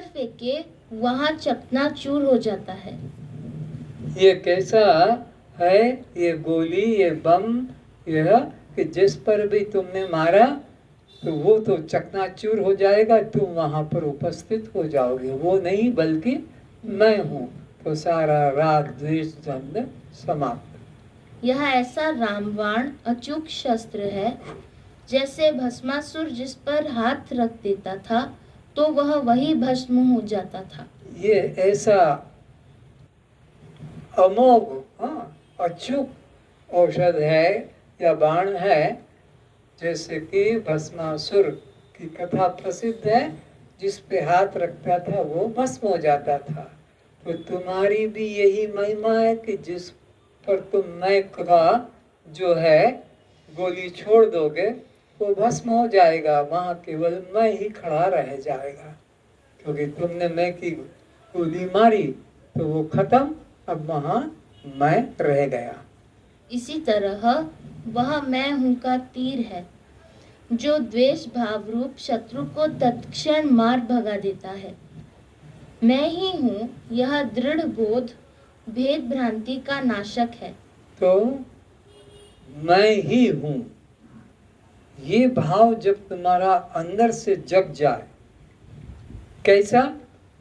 पर फेंके वहां चकनाचूर हो जाता है। ये कैसा है ये गोली, ये बम, यह कि जिस पर भी तुमने मारा तो वो तो चकनाचूर हो जाएगा, तुम वहां पर उपस्थित हो जाओगे। वो नहीं बल्कि मैं हूँ। तो सारा राग द्वेष द्वंद्व समाप्त। यह ऐसा रामबाण अचूक शस्त्र है, जैसे भस्मासुर जिस पर हाथ रख देता था तो वह वही भस्म हो जाता था। ये ऐसा अमोघ, अचूक औषध है या बाण है, जैसे कि भस्मासुर की कथा प्रसिद्ध है, जिस पे हाथ रखता था वो भस्म हो जाता था। तो तुम्हारी भी यही महिमा है कि जिस पर तुम मैं का जो है गोली छोड़ दोगे वो भस्म हो जाएगा, वहां केवल मैं ही खड़ा रह जाएगा। क्योंकि तुमने मैं की गोली मारी तो वो खत्म, अब वहां मैं रह गया। इसी तरह वह मैं हूं का तीर है, जो द्वेष भाव रूप शत्रु को तत्क्षण मार भगा देता है। मैं ही हूँ यह दृढ़ बोध भेद भ्रांति का नाशक है। तो मैं ही हूँ ये भाव जब तुम्हारा अंदर से जग जाए, कैसा?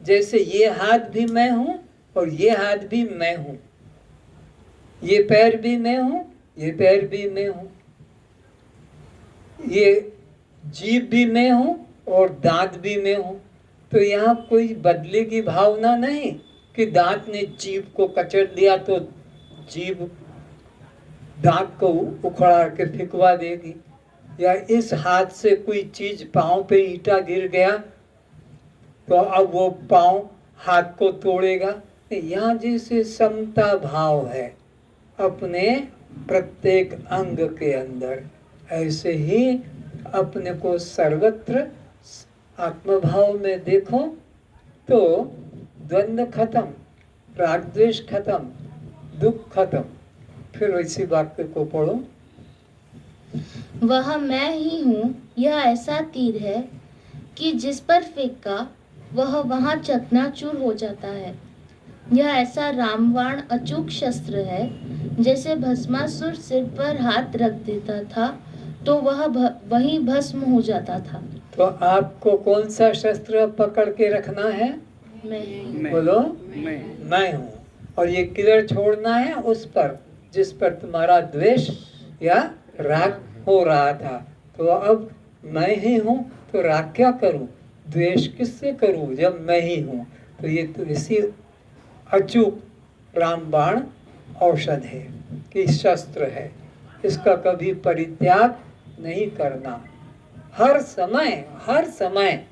जैसे ये हाथ भी मैं हूं और ये हाथ भी मैं हूं, ये पैर भी मैं हूं, ये पैर भी मैं हूं, ये जीभ भी मैं हूं और दांत भी मैं हूं। तो यहाँ कोई बदले की भावना नहीं कि दांत ने जीभ को कचर दिया तो जीभ दांत को उखड़ा के फेंकवा देगी, या इस हाथ से कोई चीज पांव पे ईंटा गिर गया तो अब वो पांव हाथ को तोड़ेगा। यहाँ जैसे समता भाव है अपने प्रत्येक अंग के अंदर, ऐसे ही अपने को सर्वत्र आत्मभाव में देखो तो द्वंद्व खत्म, राग द्वेष खत्म, दुख खत्म। फिर इसी वाक्य को पढ़ो। वह मैं ही हूँ यह ऐसा तीर है कि जिस पर फेंका वह वहां चकनाचूर हो जाता है। यह ऐसा रामबाण अचूक शस्त्र है, जैसे भस्मासुर सिर पर हाथ रख देता था तो वह वही भस्म हो जाता था। तो आपको कौन सा शस्त्र पकड़ के रखना है? मैं। बोलो। मैं हूँ। और ये किलर छोड़ना है उस पर जिस पर तुम्हारा द्वेष या राग हो रहा था। तो अब मैं ही हूँ तो राग क्या करूँ, द्वेष किससे करूँ जब मैं ही हूँ। तो ये तो इसी अचूक रामबाण औषध है कि शस्त्र है, इसका कभी परित्याग नहीं करना। हर समय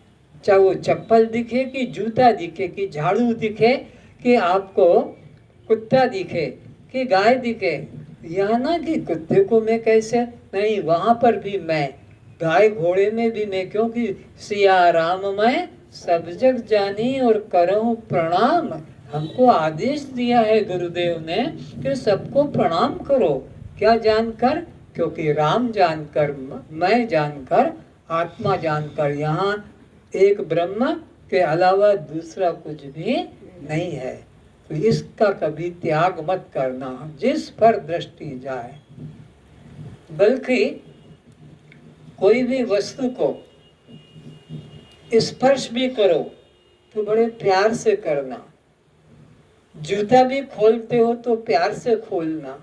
चाहे वो चप्पल दिखे कि जूता दिखे कि झाड़ू दिखे कि आपको कुत्ता दिखे कि गाय दिखे, यह ना कि कुत्ते को मैं कैसे नहीं, वहां पर भी मैं, गाय घोड़े में भी मैं, क्योंकि सिया राम मैं सब जग जानी और करहूं प्रणाम। हमको आदेश दिया है गुरुदेव ने कि सबको प्रणाम करो। क्या जानकर? क्योंकि राम जानकर, मैं जानकर, आत्मा जानकर, यहाँ एक ब्रह्म के अलावा दूसरा कुछ भी नहीं है। तो इसका कभी त्याग मत करना जिस पर दृष्टि जाए। बल्कि कोई भी वस्तु को स्पर्श भी करो तो बड़े प्यार से करना। जूता भी खोलते हो तो प्यार से खोलना,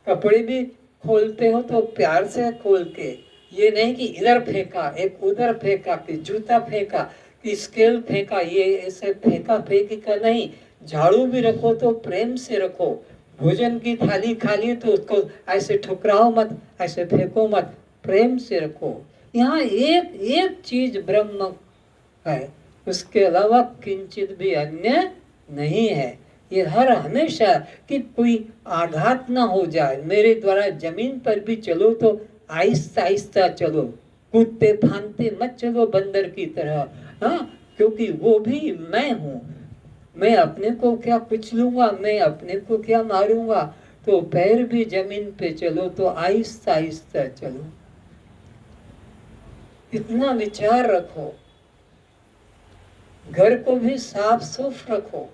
कपड़े भी खोलते हो तो प्यार से खोल के, ये नहीं कि इधर फेंका एक उधर फेंका कि जूता फेंका कि स्केल फेंका, ये ऐसे फेंका फेंकी का नहीं। झाड़ू भी रखो तो प्रेम से रखो। भोजन की थाली खाली तो उसको ऐसे ठुकराओ मत, ऐसे फेंको मत, प्रेम से रखो। यहाँ एक एक चीज ब्रह्म है, उसके अलावा किंचित भी अन्य नहीं है। ये हर हमेशा कि कोई आघात ना हो जाए। मेरे द्वारा जमीन पर भी चलो तो आहिस्ता आहिस्ता चलो, कूदते फांदते मत चलो बंदर की तरह। हाँ, क्योंकि वो भी मैं हूँ। मैं अपने को क्या कुछ लूंगा, मैं अपने को क्या मारूंगा। तो पैर भी जमीन पे चलो तो आहिस्ता आहिस्ता चलो, इतना विचार रखो। घर को भी साफ सुफ रखो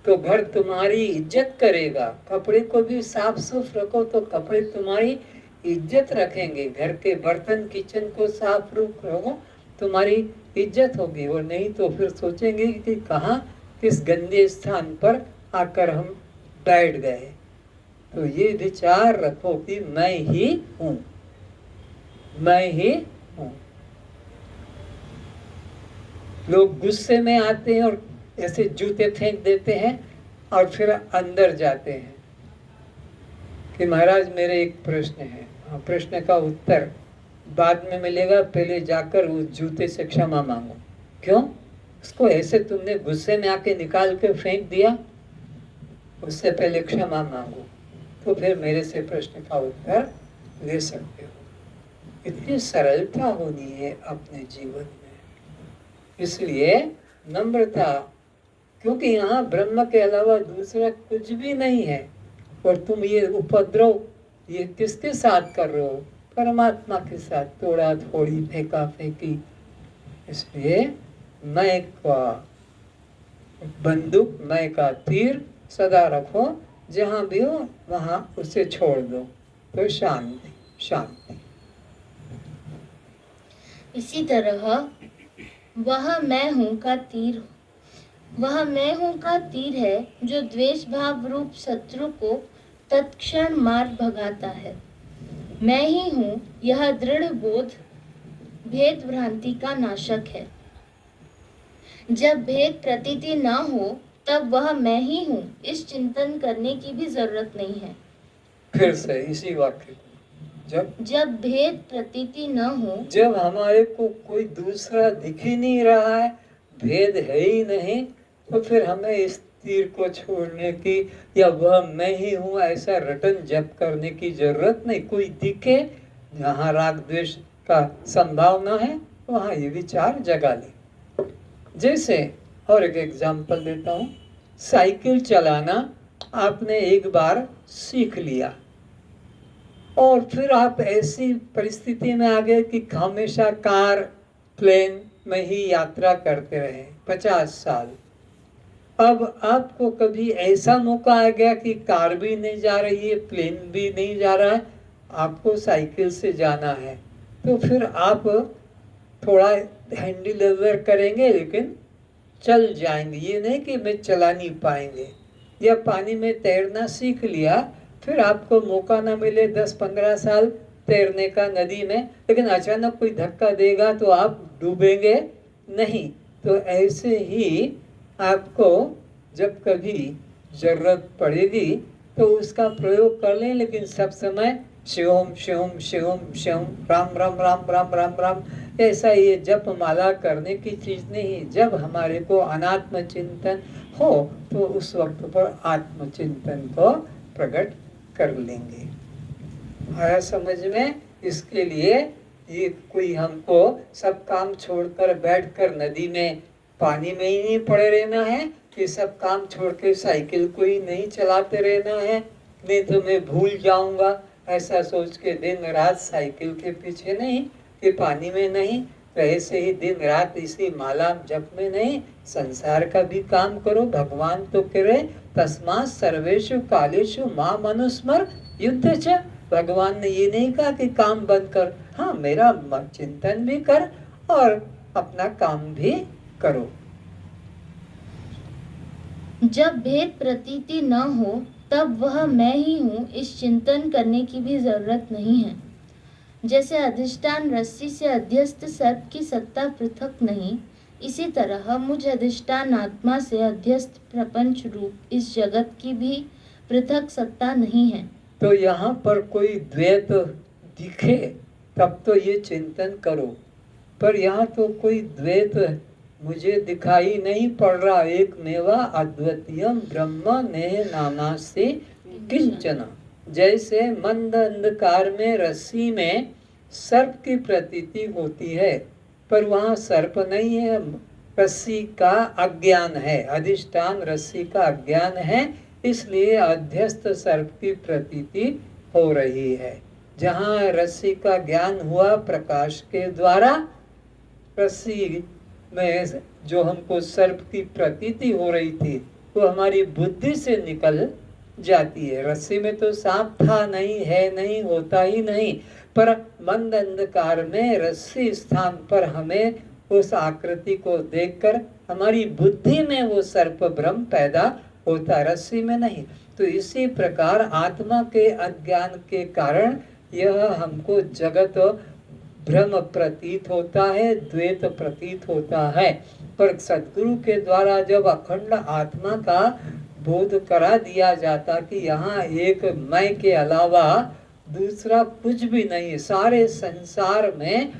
तो घर तुम्हारी इज्जत करेगा। कपड़े को भी साफ सुफ रखो तो कपड़े तुम्हारी इज्जत रखेंगे। घर के बर्तन किचन को साफ रखो तुम्हारी इज्जत होगी, और नहीं तो फिर सोचेंगे कि कहाँ किस गंदे स्थान पर आकर हम बैठ गए। तो ये विचार रखो कि मैं ही हूँ, मैं ही हूँ। लोग गुस्से में आते हैं और ऐसे जूते फेंक देते हैं और फिर अंदर जाते हैं कि महाराज मेरे एक प्रश्न है। प्रश्न का उत्तर बाद में मिलेगा, पहले जाकर उस जूते से क्षमा मांगो। क्यों? उसको ऐसे तुमने गुस्से में आके निकाल के फेंक दिया, उससे पहले क्षमा मांगो, तो फिर मेरे से प्रश्न का उत्तर ले सकते हो। इतनी सरलता होनी है अपने जीवन में, इसलिए नम्रता, क्योंकि यहाँ ब्रह्म के अलावा दूसरा कुछ भी नहीं है। और तुम ये उपद्रव ये किसके साथ कर रहे हो? परमात्मा के साथ, तोड़ा थोड़ी फेंका फेंकी। इसलिए मैं का बंदूक, मैं का तीर सदा रखो, जहाँ भी हो वहाँ उसे छोड़ दो तो शांति शांति। इसी तरह वह मैं हूँ का तीर, वह मैं हूँ का तीर है जो द्वेष भाव रूप शत्रु को तत्क्षण मार भगाता है। मैं ही हूँ यह दृढ़ बोध भेद भ्रांति का नाशक है। जब भेद प्रतीति न हो तब वह मैं ही हूँ इस चिंतन करने की भी जरूरत नहीं है। फिर से इसी वाक्य को, जब भेद प्रतीति न हो, जब हमारे को कोई दूसरा दिख ही नहीं रहा है, भेद है ही नहीं, तो फिर हमें इस तीर को छोड़ने की या वह मैं ही हूँ ऐसा रटन जप करने की जरूरत नहीं। कोई दिखे, जहाँ राग द्वेष का संभावना है वहाँ ये विचार जगा ले। जैसे और एक एग्जाम्पल देता हूँ, साइकिल चलाना आपने एक बार सीख लिया और फिर आप ऐसी परिस्थिति में आ गए कि हमेशा कार प्लेन में ही यात्रा करते रहे 50 साल। अब आपको कभी ऐसा मौका आ गया कि कार भी नहीं जा रही है, प्लेन भी नहीं जा रहा है, आपको साइकिल से जाना है, तो फिर आप थोड़ा हैंडल ओवर करेंगे लेकिन चल जाएंगे। ये नहीं कि मैं चला नहीं पाएंगे। या पानी में तैरना सीख लिया, फिर आपको मौका ना मिले 10-15 साल तैरने का नदी में, लेकिन अचानक कोई धक्का देगा तो आप डूबेंगे नहीं। तो ऐसे ही आपको जब कभी जरूरत पड़ेगी तो उसका प्रयोग कर लें, लेकिन सब समय शिवम शिवम शिवम शिवम राम राम राम राम राम राम ऐसा ये जप माला करने की चीज नहीं। जब हमारे को अनात्म चिंतन हो तो उस वक्त पर आत्मचिंतन को प्रकट कर लेंगे। आया समझ में? इसके लिए ये कोई हमको सब काम छोड़कर बैठकर नदी में पानी में ही नहीं पड़े रहना है कि सब काम छोड़ के साइकिल को ही नहीं चलाते रहना है, नहीं तो मैं भूल जाऊंगा ऐसा सोच के दिन रात साइकिल के पीछे नहीं कि पानी में नहीं। तो ऐसे ही दिन रात इसी माला जप में नहीं, संसार का भी काम करो। भगवान तो करे तस्मात् सर्वेषु कालेषु मां मनुस्मर युद्ध च। भगवान ने ये नहीं कहा कि काम बंद कर, हाँ मेरा चिंतन भी कर और अपना काम भी करो। जब भेद प्रतीति न हो तब वह मैं ही हूँ इस चिंतन करने की भी जरूरत नहीं है। जैसे अधिष्ठान रस्सी से अध्यस्त सर्प की सत्ता पृथक नहीं, इसी तरह मुझ अधिष्ठान आत्मा से अध्यस्त प्रपंच रूप इस जगत की भी पृथक सत्ता नहीं है। तो यहाँ पर कोई द्वैत दिखे तब तो ये चिंतन करो, पर यहाँ तो कोई द्वैत मुझे दिखाई नहीं पड़ रहा। एक मेवा अद्वितीयम ब्रह्म ने नानास्ति किंचन। जैसे मंद अंधकार में रस्सी में सर्प की प्रतीति होती है, पर वहाँ सर्प नहीं है, रस्सी का अज्ञान है, अधिष्ठान रस्सी का अज्ञान है, इसलिए अध्यस्त सर्प की प्रतीति हो रही है। जहाँ रस्सी का ज्ञान हुआ प्रकाश के द्वारा, रस्सी में जो हमको सर्प की प्रतीति हो रही थी वो हमारी बुद्धि से निकल जाती है। रस्सी में तो सांप था नहीं, है नहीं, होता ही नहीं, पर मंद अंधकार में रस्सी स्थान पर हमें उस आकृति को देखकर हमारी बुद्धि में वो सर्प भ्रम पैदा होता, रस्सी में नहीं। तो इसी प्रकार आत्मा के अज्ञान के कारण यह हमको जगत भ्रम प्रतीत होता है, द्वैत प्रतीत होता है। पर सद्गुरु के द्वारा जब अखंड आत्मा का बोध करा दिया जाता कि यहाँ एक मैं के अलावा दूसरा कुछ भी नहीं, सारे संसार में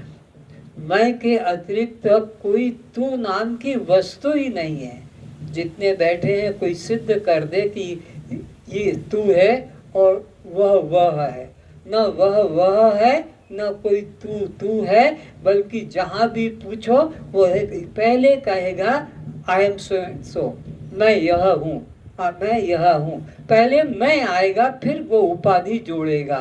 मैं के अतिरिक्त कोई तू नाम की वस्तु ही नहीं है। जितने बैठे हैं कोई सिद्ध कर दे कि ये तू है और वह है, न वह है न कोई तू है, बल्कि जहां भी पूछो वो है, पहले कहेगा आई एम सो, मैं यह हूँ, मैं यह हूँ, पहले मैं आएगा फिर वो उपाधि जोड़ेगा।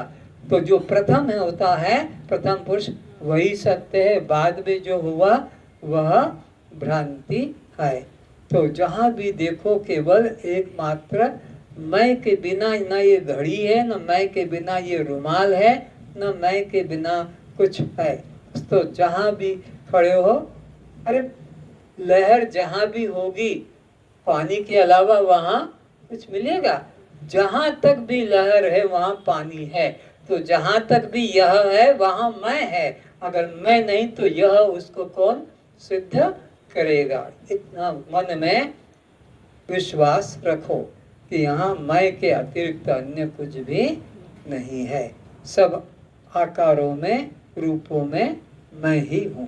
तो जो प्रथम है होता है प्रथम पुरुष वही सत्य है, बाद में जो हुआ वह भ्रांति है। तो जहाँ भी देखो केवल एकमात्र मैं के बिना न ये घड़ी है, न मैं के बिना ये रुमाल है, न मैं के बिना कुछ है। तो जहाँ भी खड़े हो, अरे लहर जहाँ भी होगी पानी के अलावा वहाँ कुछ मिलेगा? जहाँ तक भी लहर है वहाँ पानी है। तो जहाँ तक भी यह है वहाँ मैं है। अगर मैं नहीं तो यह उसको कौन सिद्ध करेगा? इतना मन में विश्वास रखो कि यहाँ मैं के अतिरिक्त अन्य कुछ भी नहीं है। सब आकारों में रूपों में मैं ही हूँ।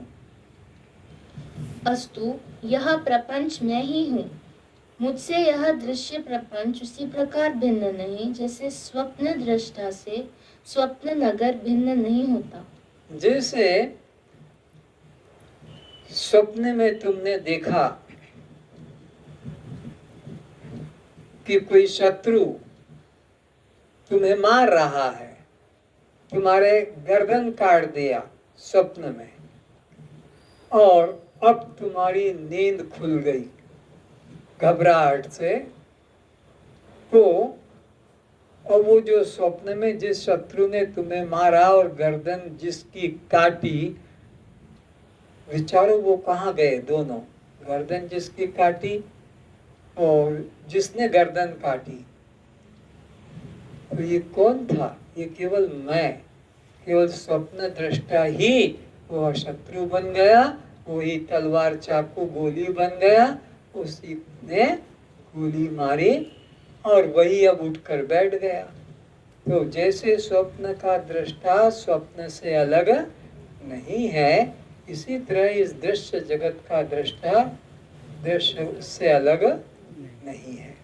अस्तु, यह प्रपंच मैं ही हूँ। मुझसे यह दृश्य प्रपंच उसी प्रकार भिन्न नहीं जैसे स्वप्न दृष्टा से स्वप्न नगर भिन्न नहीं होता। जैसे स्वप्न में तुमने देखा कि कोई शत्रु तुम्हें मार रहा है, तुम्हारे गर्दन काट दिया स्वप्न में, और अब तुम्हारी नींद खुल गई घबराहट से, तो और वो जो स्वप्न में जिस शत्रु ने तुम्हें मारा और गर्दन जिसकी काटी, विचारो वो कहाँ गए दोनों? गर्दन जिसकी काटी और जिसने गर्दन काटी, तो ये कौन था? ये केवल मैं, केवल स्वप्न दृष्टा ही वह शत्रु बन गया, वही तलवार चाकू गोली बन गया, उसी ने गोली मारी और वही अब उठकर बैठ गया। तो जैसे स्वप्न का दृष्टा स्वप्न से अलग नहीं है, इसी तरह इस दृश्य जगत का दृष्टा दृश्य से अलग नहीं है।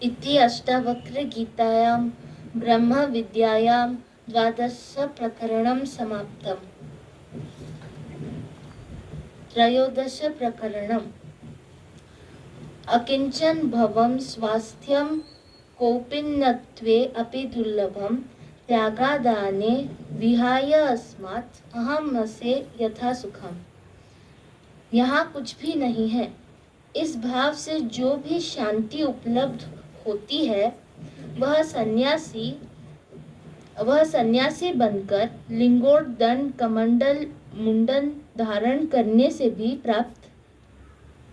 इति अष्टावक्र गीतायां ब्रह्म विद्यायां द्वादश प्रकरणं समाप्तम्। त्रयोदश प्रकरणम् अकिंचन भवं स्वास्थ्यं कौपीन्यत्वे अपि दुर्लभं त्यागादाने विहाय अस्मात् अहमसे यथा सुखम। यहाँ कुछ भी नहीं है। इस भाव से जो भी शांति उपलब्ध होती है वह सन्यासी बनकर लिंगोट दंड कमंडल मुंडन धारण करने से भी प्राप्त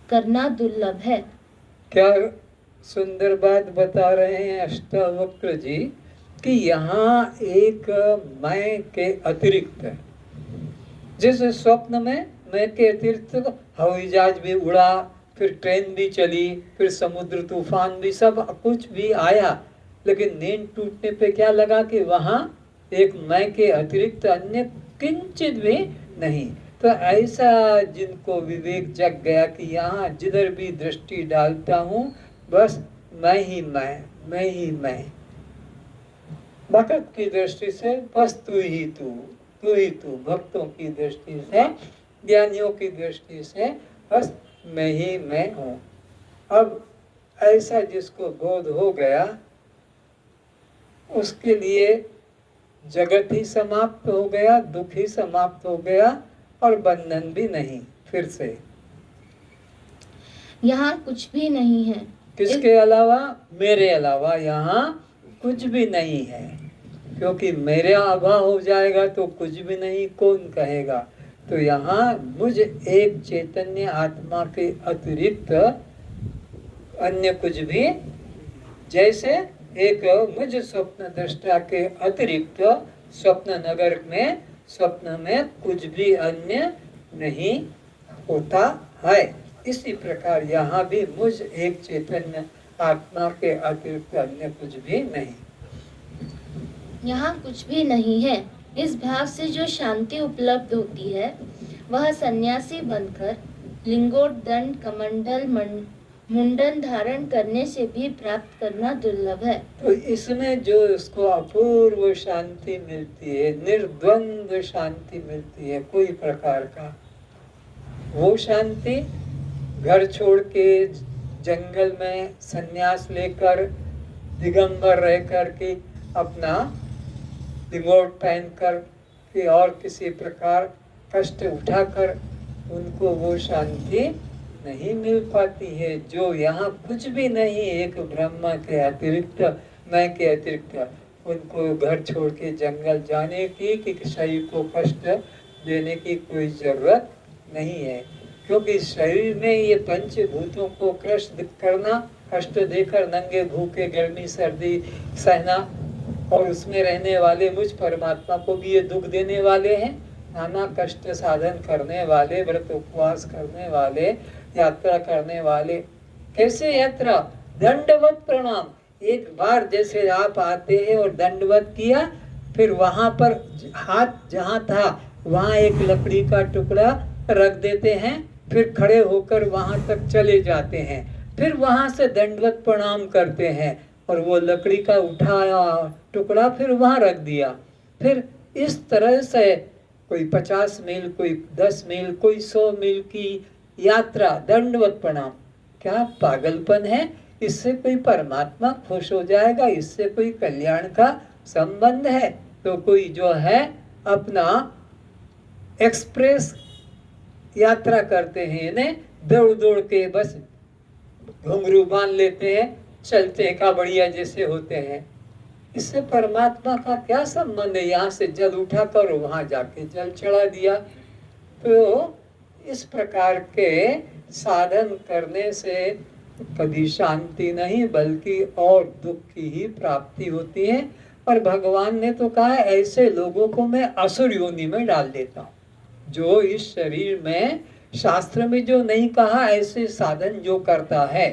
करना दुर्लभ है। क्या सुंदर बात बता रहे हैं अष्टावक्र जी कि यहाँ एक मैं के अतिरिक्त है। जैसे स्वप्न में मैं के अतिरिक्त हवाई जहाज भी उड़ा, फिर ट्रेन भी चली, फिर समुद्र तूफान भी, सब कुछ भी आया, लेकिन नींद टूटने पे क्या लगा कि वहाँ एक मैं के अतिरिक्त अन्य किंचित भी नहीं। तो ऐसा जिनको विवेक जग गया कि यहाँ जिधर भी दृष्टि डालता हूँ बस मैं ही मैं ही मैं। भक्त की दृष्टि से बस तू ही तू। भक्तों की दृष्टि से, ज्ञानियों की दृष्टि से बस मैं ही मैं हूँ। अब ऐसा जिसको बोध हो गया उसके लिए जगत ही समाप्त हो गया, दुख ही समाप्त हो गया और बंधन भी नहीं फिर से। यहाँ कुछ भी नहीं है। किसके अलावा? मेरे अलावा यहाँ कुछ भी नहीं है, क्योंकि मेरा अभाव हो जाएगा तो कुछ भी नहीं कौन कहेगा। तो यहाँ मुझ एक चैतन्य आत्मा के अतिरिक्त अन्य कुछ भी, जैसे एक मुझ स्वप्न दृष्टा के अतिरिक्त स्वप्न नगर में स्वप्न में कुछ भी अन्य नहीं होता है, इसी प्रकार यहाँ भी मुझ एक चैतन्य आत्मा के अतिरिक्त अन्य कुछ भी नहीं। यहाँ कुछ भी नहीं है। इस भाव से जो शांति उपलब्ध होती है वह सन्यासी बनकर लिंगोटदंड कमंडल मुंडन धारण करने से भी प्राप्त करना दुर्लभ है। तो इसमें जो उसको अपूर्व शांति मिलती है, निर्द्वंद्व शांति मिलती है कोई प्रकार का, वो शांति घर छोड़ के जंगल में सन्यास लेकर दिगंबर रह कर के अपना लिंगोट पहनकर कि और किसी प्रकार कष्ट उठाकर उनको वो शांति नहीं मिल पाती है। जो यहाँ कुछ भी नहीं, एक ब्रह्म के अतिरिक्त, मैं के अतिरिक्त, उनको घर छोड़ के जंगल जाने की कि शरीर को कष्ट देने की कोई जरूरत नहीं है, क्योंकि शरीर में ये पंचभूतों को कष्ट देकर नंगे भूखे गर्मी सर्दी सहना, और उसमें रहने वाले मुझ परमात्मा को भी ये दुख देने वाले हैं। नाना कष्ट साधन करने वाले, व्रत उपवास करने वाले, यात्रा करने वाले। कैसे यात्रा? दंडवत प्रणाम। एक बार जैसे आप आते हैं और दंडवत किया, फिर वहां पर हाथ जहां था वहां एक लकड़ी का टुकड़ा रख देते हैं, फिर खड़े होकर वहां तक चले जाते हैं, फिर वहां से दंडवत प्रणाम करते हैं और वो लकड़ी का उठाया टुकड़ा फिर वहां रख दिया। फिर इस तरह से कोई 50 मील, कोई 10 मील, कोई 100 मील की यात्रा, दंडवत प्रणाम। क्या पागलपन है? इससे कोई परमात्मा खुश हो जाएगा? इससे कोई कल्याण का संबंध है? तो कोई जो है अपना एक्सप्रेस यात्रा करते हैं, इन्हें दौड़ दौड़ के बस घुंघरू बांध लेते हैं, चलते का बढ़िया जैसे होते हैं। इससे परमात्मा का क्या संबंध है? यहाँ से जल उठा कर वहां जाके जल चढ़ा दिया। तो इस प्रकार के साधन करने से कभी शांति नहीं बल्कि और दुख की ही प्राप्ति होती है। और भगवान ने तो कहा ऐसे लोगों को मैं असुर योनि में डाल देता हूँ, जो इस शरीर में, शास्त्र में जो नहीं कहा ऐसे साधन जो करता है।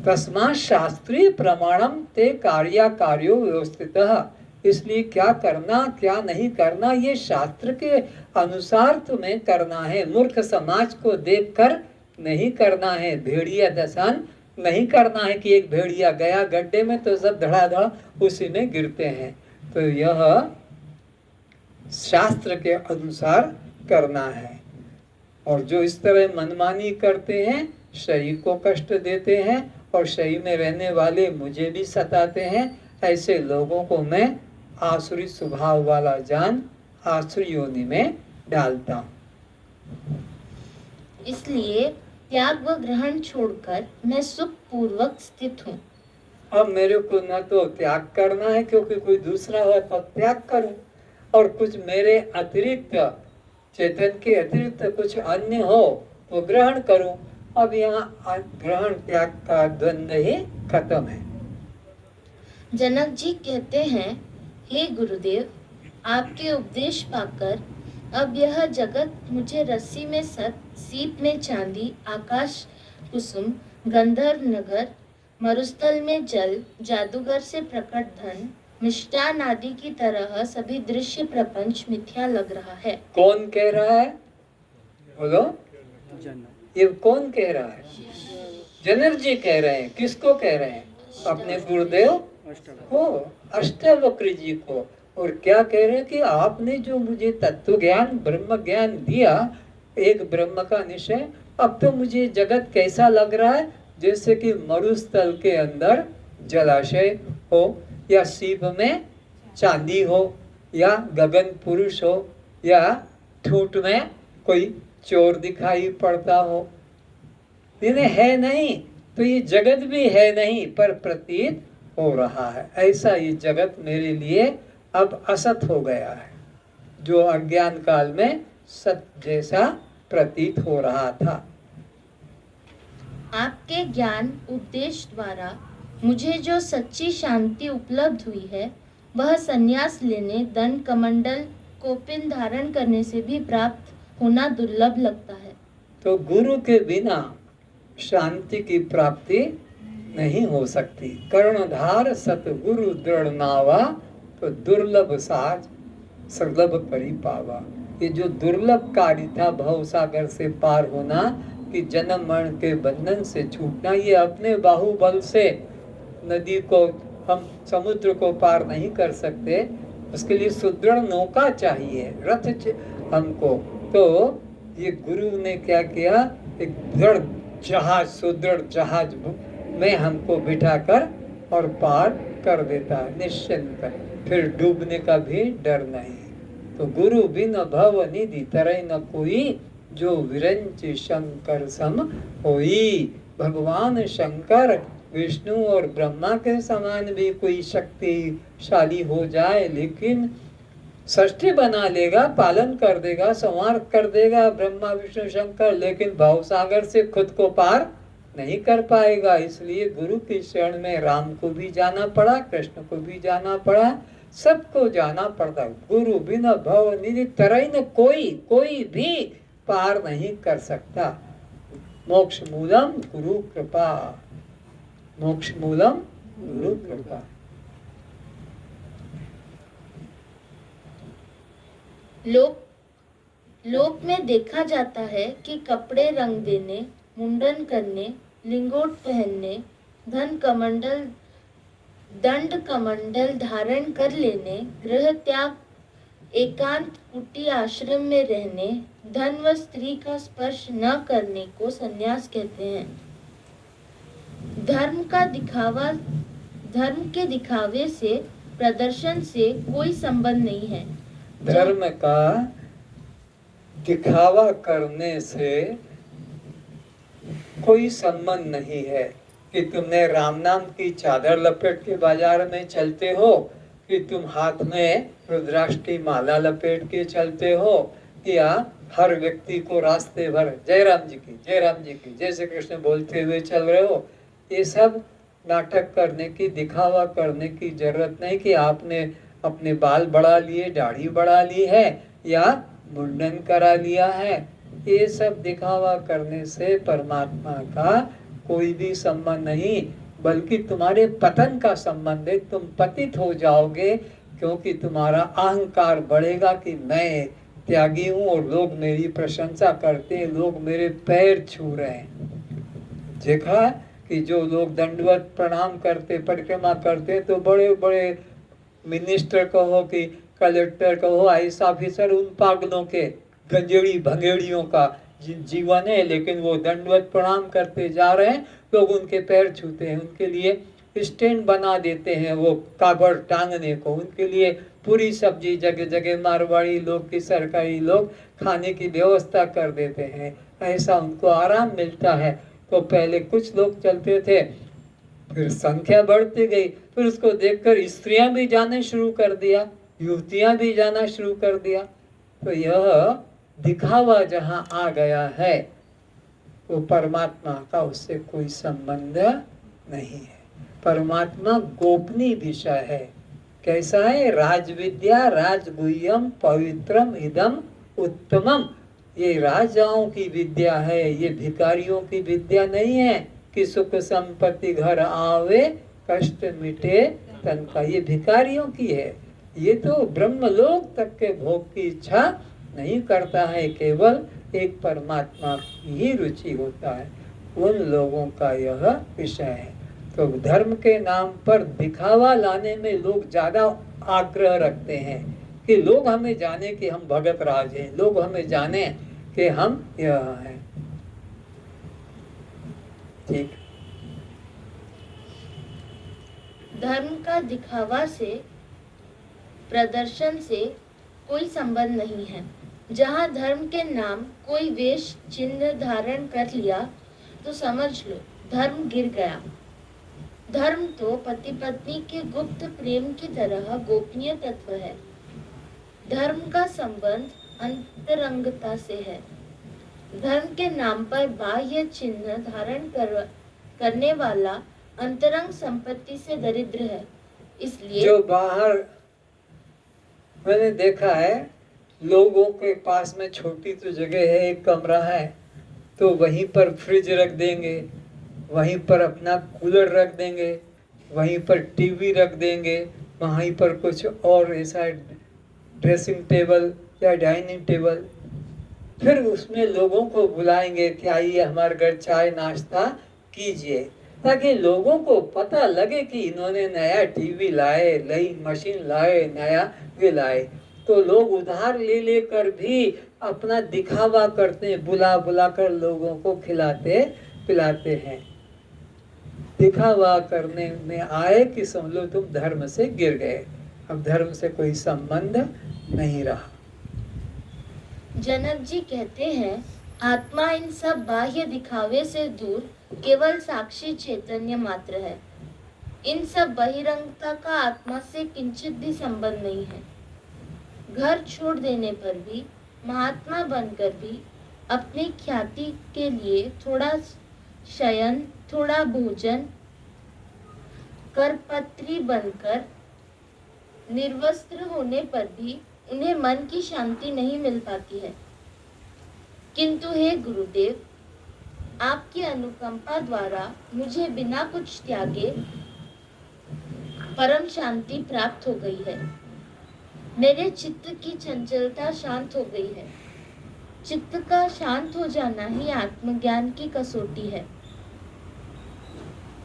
तस्मात् शास्त्रीय प्रमाणम ते कार्यो व्यवस्थितः। इसलिए क्या करना क्या नहीं करना ये शास्त्र के अनुसार तुम्हें करना है। मूर्ख समाज को देखकर नहीं करना है। भेड़िया दसान नहीं करना है कि एक भेड़िया गया गड्ढे में तो सब धड़ाधड़ उसी में गिरते हैं। तो यह शास्त्र के अनुसार करना है। और जो इस तरह मनमानी करते हैं, शरीर को कष्ट देते हैं और शरीर में रहने वाले मुझे भी सताते हैं, ऐसे लोगों को मैं आसुरी स्वभाव वाला जान आसुरी योनि में डालता हूँ। इसलिए त्याग व ग्रहण छोड़कर मैं सुख पूर्वक स्थित हूँ। अब मेरे को न तो त्याग करना है क्योंकि कोई दूसरा हो तो त्याग करूं, और कुछ मेरे अतिरिक्त चेतन के अतिरिक्त कुछ अन्य हो तो ग्रहण करूं। अब यहाँ ग्रहण त्याग का द्वंद्व ही खत्म है। जनक जी कहते हैं, हे गुरुदेव, आपके उपदेश पाकर अब यह जगत मुझे रस्सी में सत, सीप में चांदी, आकाश कुसुम, गंधर्व नगर, मरुस्थल में जल, जादूगर से प्रकट धन, मिष्टान आदि की तरह सभी दृश्य प्रपंच मिथ्या लग रहा है। कौन कह रहा है? बोलो, ये कौन कह रहा है? जनक जी कह रहे हैं। किसको कह रहे हैं? अपने गुरुदेव को, अष्टावक्र जी को। और क्या कह रहे हैं कि आपने जो मुझे तत्व ज्ञान, ब्रह्म ज्ञान दिया, एक ब्रह्म का निश्चय, अब तो मुझे जगत कैसा लग रहा है? जैसे कि मरुस्थल के अंदर जलाशय हो, या सीप में चांदी हो, या गगन पुरुष हो, या ठूठ में कोई चोर दिखाई पड़ता हो। इन्हें है नहीं, तो ये जगत भी है नहीं पर प्रतीत हो रहा है। ऐसा ये जगत मेरे लिए अब असत हो गया है, जो अज्ञान काल में सत्य जैसा प्रतीत हो रहा था। आपके ज्ञान उपदेश द्वारा मुझे जो सच्ची शांति उपलब्ध हुई है, वह संन्यास लेने, दंड कमंडल कोपिन धारण करने से भी प्राप्त होना दुर्लभ लगता है। तो गुरु के बिना शांति की प्राप्ति नहीं हो सकती। कर्णधार सतगुरु दृढ़ नावा, तो दुर्लभ साज सुलभ करी पावा। ये जो दुर्लभ कार्य था भव सागर से पार होना, कि जन्म मरण के बंधन से छूटना, ये अपने बाहुबल से नदी को, हम समुद्र को पार नहीं कर सकते। उसके लिए सुदृढ़ नौका चाहिए, रथ हमको। तो ये गुरु ने क्या किया, एक दृढ़ जहाज, सुदृढ़ जहाज में हमको बिठाकर और पार कर देता है निश्चिंत, फिर डूबने का भी डर नहीं। तो गुरु बिन भव निधि तरय न कोई, जो विरंच शंकर सम होई। भगवान शंकर विष्णु और ब्रह्मा के समान भी कोई शक्तिशाली हो जाए, लेकिन सृष्टि बना लेगा, पालन कर देगा, संहार कर देगा ब्रह्मा विष्णु शंकर, लेकिन भवसागर से खुद को पार नहीं कर पाएगा। इसलिए गुरु की शरण में राम को भी जाना पड़ा, कृष्ण को भी जाना पड़ा, सबको जाना पड़ता। गुरु बिना भव निधि तरय न कोई भी पार नहीं कर सकता। मोक्ष मूलम गुरु कृपा, मोक्ष मूलम गुरु कृपा। लोक में देखा जाता है कि कपड़े रंग देने, मुंडन करने, लिंगोट पहनने, धन कमंडल दंड कमंडल धारण कर लेने, गृह त्याग, एकांत कुटी आश्रम में रहने, धन व स्त्री का स्पर्श न करने को संन्यास कहते हैं। धर्म के दिखावे से, प्रदर्शन से कोई संबंध नहीं है। धर्म का दिखावा करने से कोई संबंध नहीं है। कि तुमने राम नाम की चादर लपेट के बाजार में चलते हो, कि तुम हाथ में रुद्राक्ष की माला लपेट के चलते हो, या हर व्यक्ति को रास्ते भर जय राम जी की जय श्री कृष्ण बोलते हुए चल रहे हो। ये सब नाटक करने की, दिखावा करने की जरूरत नहीं। कि आपने अपने बाल बढ़ा लिए, दाढ़ी बढ़ा ली है, या मुंडन करा लिया है, ये सब दिखावा करने से परमात्मा का कोई भी संबंध नहीं, बल्कि तुम्हारे पतन का संबंध है। तुम पतित हो जाओगे, क्योंकि तुम्हारा अहंकार बढ़ेगा कि मैं त्यागी हूँ और लोग मेरी प्रशंसा करते हैं, लोग मेरे पैर छू रहे हैं। देखा कि जो लोग दंडवत प्रणाम करते, परिक्रमा करते, तो बड़े बड़े मिनिस्टर कहो कि कलेक्टर कहो, आईएएस ऑफिसर, उन पागलों के, गंजेड़ी भंगेड़ियों का जीवन है, लेकिन वो दंडवत प्रणाम करते जा रहे हैं, लोग उनके पैर छूते हैं, उनके लिए स्टैंड बना देते हैं वो काबर टांगने को, उनके लिए पूरी सब्जी जगह जगह मारवाड़ी लोग की, सरकारी लोग खाने की व्यवस्था कर देते हैं। ऐसा उनको आराम मिलता है। तो पहले कुछ लोग चलते थे, फिर संख्या बढ़ती गई, फिर उसको देखकर स्त्रियां भी जाने शुरू कर दिया, युवतियां भी जाना शुरू कर दिया। तो यह दिखावा जहाँ आ गया है, वो परमात्मा का उससे कोई संबंध नहीं है। परमात्मा गोपनीय विषय है। कैसा है? राजविद्या राजगुह्यम पवित्रम इदम उत्तमम। ये राजाओं की विद्या है, ये भिखारियों की विद्या नहीं है कि सुख संपत्ति घर आवे कष्ट मिटे तन का। ये भिखारियों की है। ये तो ब्रह्मलोक तक के भोग की इच्छा नहीं करता है, केवल एक परमात्मा की ही रुचि होता है। उन लोगों का यह विषय है। तो धर्म के नाम पर दिखावा लाने में लोग ज्यादा आग्रह रखते हैं कि लोग हमें जाने कि हम भगत राज हैं, लोग हमें जाने कि हम यह हैं। ठीक। धर्म का दिखावा से, प्रदर्शन से कोई संबंध नहीं है। जहाँ धर्म के नाम कोई वेश चिन्ह धारण कर लिया, तो तो समझ लो धर्म गिर गया। धर्म तो पति पत्नी के गुप्त प्रेम की तरह गोपनीय तत्व है। धर्म का संबंध अंतरंगता से है। धर्म के नाम पर बाह्य चिन्ह धारण करने वाला अंतरंग संपत्ति से दरिद्र है। इसलिए जो बाहर मैंने देखा है, लोगों के पास में छोटी तो जगह है, एक कमरा है, तो वहीं पर फ्रिज रख देंगे, वहीं पर अपना कूलर रख देंगे, वहीं पर टीवी रख देंगे, वहीं पर कुछ और ऐसा ड्रेसिंग टेबल या डाइनिंग टेबल, फिर उसमें लोगों को बुलाएंगे कि आइए हमारे घर चाय नाश्ता कीजिए, ताकि लोगों को पता लगे कि इन्होंने नया टीवी लाए, नई मशीन लाए, नया ये लाए। तो लोग उधार ले लेकर भी अपना दिखावा करते हैं, बुला बुला कर लोगों को खिलाते पिलाते हैं। दिखावा करने में आए कि समझ लो तुम धर्म से गिर गए, अब धर्म से कोई संबंध नहीं रहा। जनक जी कहते हैं, आत्मा इन सब बाह्य दिखावे से दूर केवल साक्षी चैतन्य मात्र है। इन सब बहिरंगता का आत्मा से किंचित भी संबंध नहीं है। घर छोड़ देने पर भी, महात्मा बनकर भी, अपनी ख्याति के लिए थोड़ा शयन, थोड़ा भोजन, करपत्री बनकर निर्वस्त्र होने पर भी उन्हें मन की शांति नहीं मिल पाती है। किंतु हे गुरुदेव, आपकी अनुकंपा द्वारा मुझे बिना कुछ त्यागे परम शांति प्राप्त हो गई है। मेरे चित्त की चंचलता शांत हो गई है। चित्त का शांत हो जाना ही आत्मज्ञान की कसौटी है।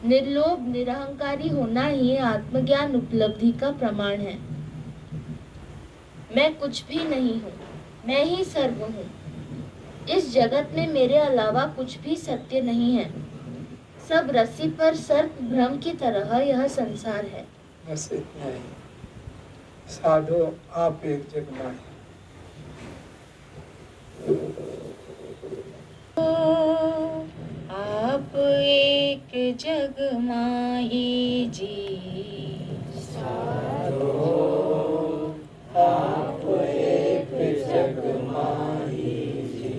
निर्लोभ निरहंकारी होना ही आत्मज्ञान उपलब्धि का प्रमाण है। मैं कुछ भी नहीं हूँ, मैं ही सर्व हूँ। इस जगत में मेरे अलावा कुछ भी सत्य नहीं है। सब रस्सी पर सर्प भ्रम की तरह यह संसार है। बस इतना ही। साधो आप एक जग माही। आप एक जग माही जी, साधो आप एक जग माही जी,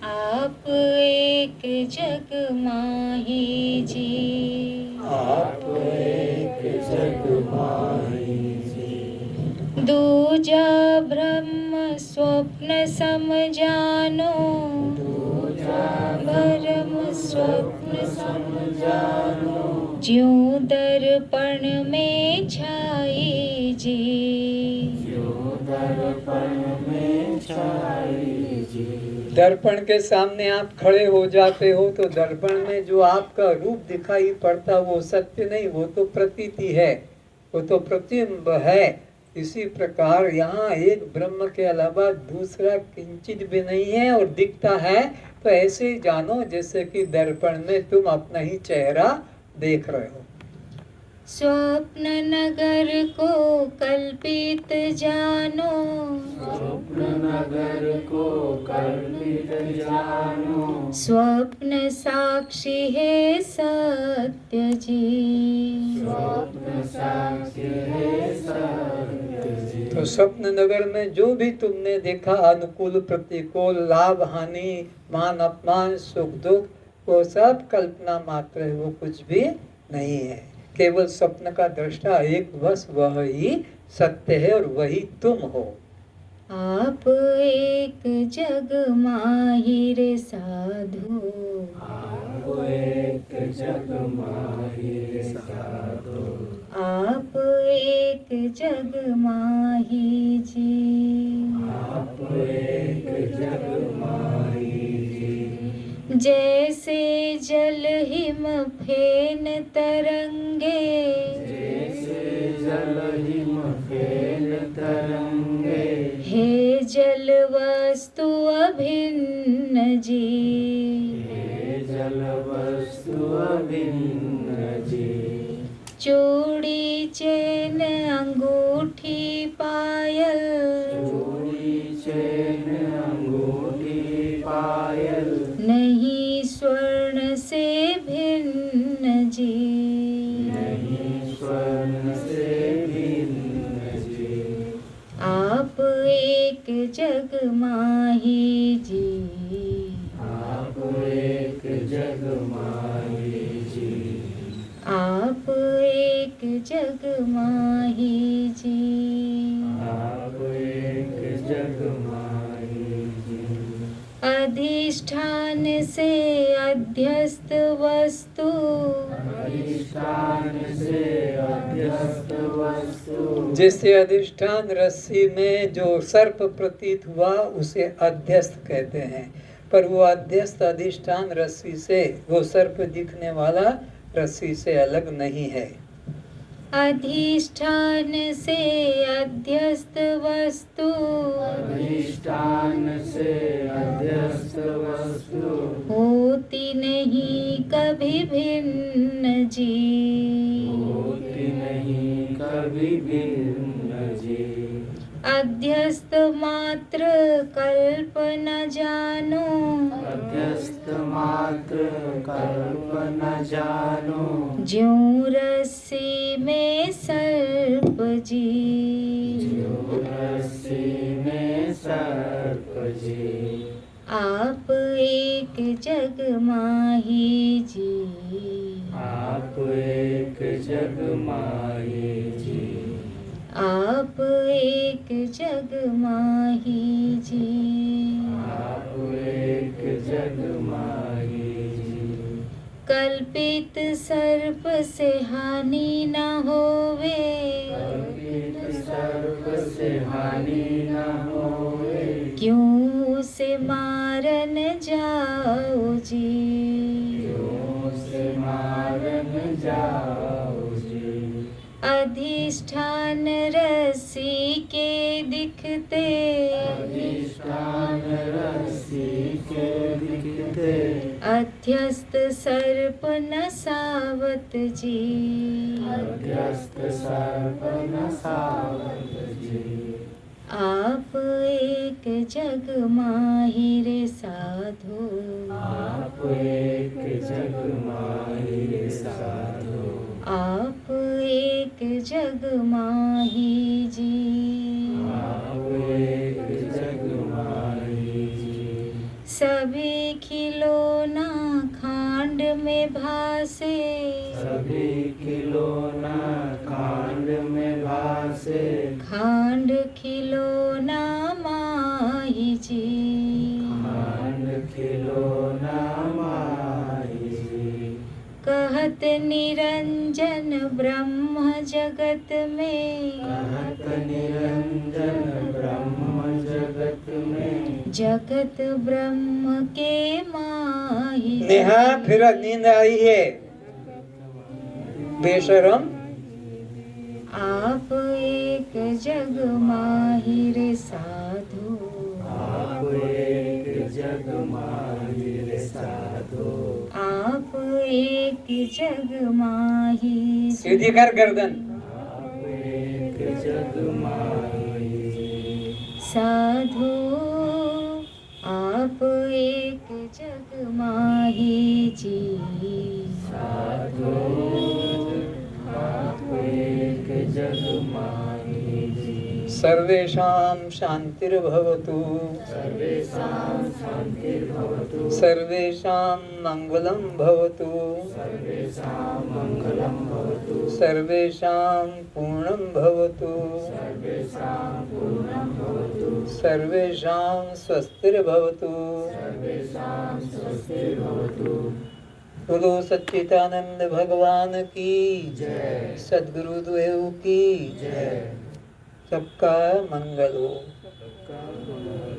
आप एक जग माही जी, आप एक जग माही जी। दूजा ब्रह्म स्वप्न सम जानो, दूजा भरम स्वप्न सम जानो, ज्यों दर्पण में छाई जी, ज्यों दर्पण में छाई जी। दर्पण के सामने आप खड़े हो जाते हो तो दर्पण में जो आपका रूप दिखाई पड़ता वो सत्य नहीं, वो तो प्रतीति है, वो तो प्रतिबिंब है। इसी प्रकार यहाँ एक ब्रह्म के अलावा दूसरा किंचित भी नहीं है, और दिखता है तो ऐसे ही जानो जैसे कि दर्पण में तुम अपना ही चेहरा देख रहे हो। स्वप्न नगर को कल्पित जानो, स्वप्न नगर को कल्पित जानो, स्वप्न साक्षी है सत्य जी, स्वप्न साक्षी है सत्य जी। तो स्वप्न नगर में जो भी तुमने देखा, अनुकूल प्रतिकूल, लाभ हानि, मान अपमान, सुख दुख, वो सब कल्पना मात्र है, वो कुछ भी नहीं है। केवल स्वप्न का दृष्टा एक बस वह ही सत्य है और वही तुम हो। आप एक जग माही रे साधु, आप एक जग माही रे साधु, आप एक जग माही जी, आप एक जग माही जी। जैसे जल हिम फेन तरंगे, जैसे जल हिम फेन तरंगे, हे जल वस्तु अभिन्न जी, हे जल वस्तु अभिन्न जी। चूड़ी चैन अंगूठी पायल, चूड़ी चैन अंगूठी पायल, नहीं स्वर्ण जग माही जी। आप एक जग माही जी। आप एक जग माही जी। अधिष्ठान से अध्यस्त वस्तु, अधिष्ठान से अध्यस्त वस्तु। जिससे अधिष्ठान रस्सी में जो सर्प प्रतीत हुआ उसे अध्यस्त कहते हैं, पर वो अध्यस्त अधिष्ठान रस्सी से, वो सर्प दिखने वाला रस्सी से अलग नहीं है। अधिष्ठान से अध्यस्त वस्तु, अधिष्ठान से अध्यस्त वस्तु। होती नहीं कभी भिन्न जी। होती नहीं कभी भिन्न जी। अध्यस्त मात्र कल्प न जानो, अध्यस्त मात्र कल्प न जानो। ज्यों रस्सी में सर्प जी। जो रस्सी में सर्प जी। आप एक जग माही जी। आप एक जग माही जी। आप एक जग माही जी। आप एक जग माही जी। कल्पित सर्प से हानि न होवे, कल्पित सर्प से हानि न होवे। क्यों उसे मारन जाओ जी। क्यों से मारन जाओ जी। अधिष्ठान रस्सी के दिखते, अधिष्ठान रस्सी के दिखते। अध्यस्त सर्प न सावत जी। अध्यस्त सर्प न सावत जी। आप एक जग माही रे साधो। आप एक जग माही साधो। आप एक जग माही जी। आप एक जग माही जी। सभी खिलौना खांड में भासे, सभी खिलौना खांड में भासे। खांड खिलौना माही जी। खांड खिलौना माही जी। कहत निरंजन ब्रह्म जगत में, कहत निरंजन ब्रह्म जगत में। जगत ब्रह्म के माही जी। नेहा फिर नींद आई है बेशरम। आप एक जग माही रे साधो। आप एक जग माही रे साधो। आप एक जग माही जी। सीधी कर गर्दन। आप एक जग माही जी। साधो आप एक जग माही जी। साधो आप एक जग माही जी। सर्वेषां शान्तिर्भवतु, सर्वेषां शान्तिर्भवतु। सर्वेषां मङ्गलं भवतु, सर्वेषां मङ्गलं भवतु। सर्वेषां पूर्णं भवतु, सर्वेषां पूर्णं भवतु। सर्वेषां स्वस्तिर्भवतु। सर्वेषां स्वस्तिर्भवतु। बोलो सच्चिदानंद भगवान की जय। सद्गुरुदेव की जय। सबका मंगल हो। सबका मंगल।